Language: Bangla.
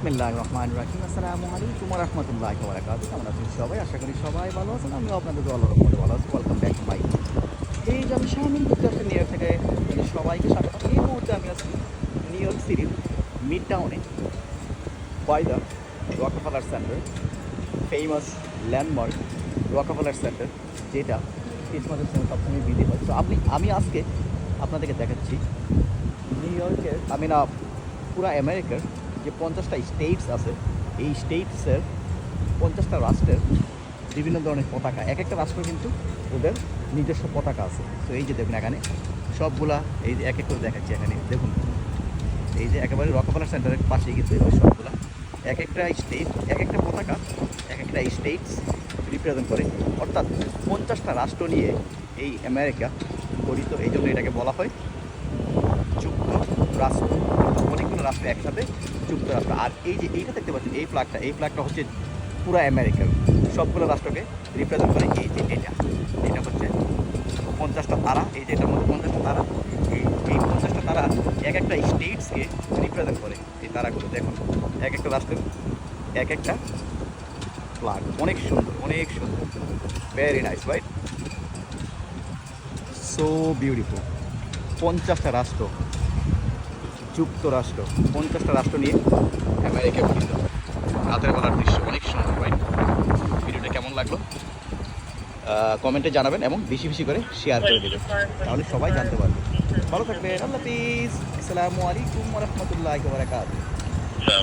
বিসমিল্লাহির রহমানির রহিম। আসসালামু আলাইকুম ওয়া রাহমাতুল্লাহি ওয়া বারাকাতুহু। কেমন আছেন সবাই? আশা করি সবাই ভালো আছেন। আমিও আপনাদের দোয়া আল্লাহর রহমতে ভালো আছি। ওয়েলকাম ব্যাক টু মাই এই যে আমি শামিম যুক্তরাষ্ট্রের নিউ ইয়র্ক থেকে আপনাদের সবাইকে স্বাগত। এই মুহূর্তে আমি আছি নিউ ইয়র্ক সিটির মিড টাউনে by the Rockefeller Center, famous landmark Rockefeller Center, যেটা ক্রিসমাসের সময় সবসময় বিধি হয়। তো আমি আজকে আপনাদেরকে দেখাচ্ছি নিউ ইয়র্কের পুরা আমেরিকার যে 50টা স্টেটস আছে, এই স্টেটসের 50টা রাষ্ট্রের বিভিন্ন ধরনের পতাকা। এক একটা রাষ্ট্র কিন্তু ওদের নিজস্ব পতাকা আছে। তো এই যে দেখুন এখানে সবগুলা, এই যে এক এক করে দেখাচ্ছি। এখানে দেখুন, এই যে একেবারে রকফেলার সেন্টারের পাশেই কিন্তু এই সবগুলা এক একটা স্টেট, এক একটা পতাকা, এক একটা স্টেটস রিপ্রেজেন্ট করে। অর্থাৎ 50টা রাষ্ট্র নিয়ে এই আমেরিকা গঠিত। এই জন্য এটাকে বলা হয় যুক্তরাষ্ট্র। অনেকগুলো রাষ্ট্র একসাথে যুক্তরাষ্ট্র। আর এই যে এইটা দেখতে পাচ্ছেন, এই ফ্ল্যাগটা হচ্ছে পুরো আমেরিকার সবগুলো রাষ্ট্রকে রিপ্রেজেন্ট করে। এই যে এটা হচ্ছে 50টা তারা। এই যে এটার মধ্যে 50টা তারা, এই 50টা তারা এক একটা স্টেটসকে রিপ্রেজেন্ট করে। এই তারাগুলো দেখুন, এক একটা রাষ্ট্রের এক একটা ফ্ল্যাগ। অনেক সুন্দর, অনেক সুন্দর, very nice, right? So beautiful. 50টা রাষ্ট্র, যুক্তরাষ্ট্র, 50টা রাষ্ট্র নিয়ে আমেরিকা গঠিত। রাতের বেলার দৃশ্য অনেক সুন্দর, রাইট? ভিডিওটা কেমন লাগলো কমেন্টে জানাবেন এবং বেশি বেশি করে শেয়ার করে দেবেন, তাহলে সবাই জানতে পারবে। ভালো থাকবেন। আল্লাহ হাফিজ। আসসালামু আলাইকুম ওয়া রাহমাতুল্লাহি ওয়া বারাকাতুহু।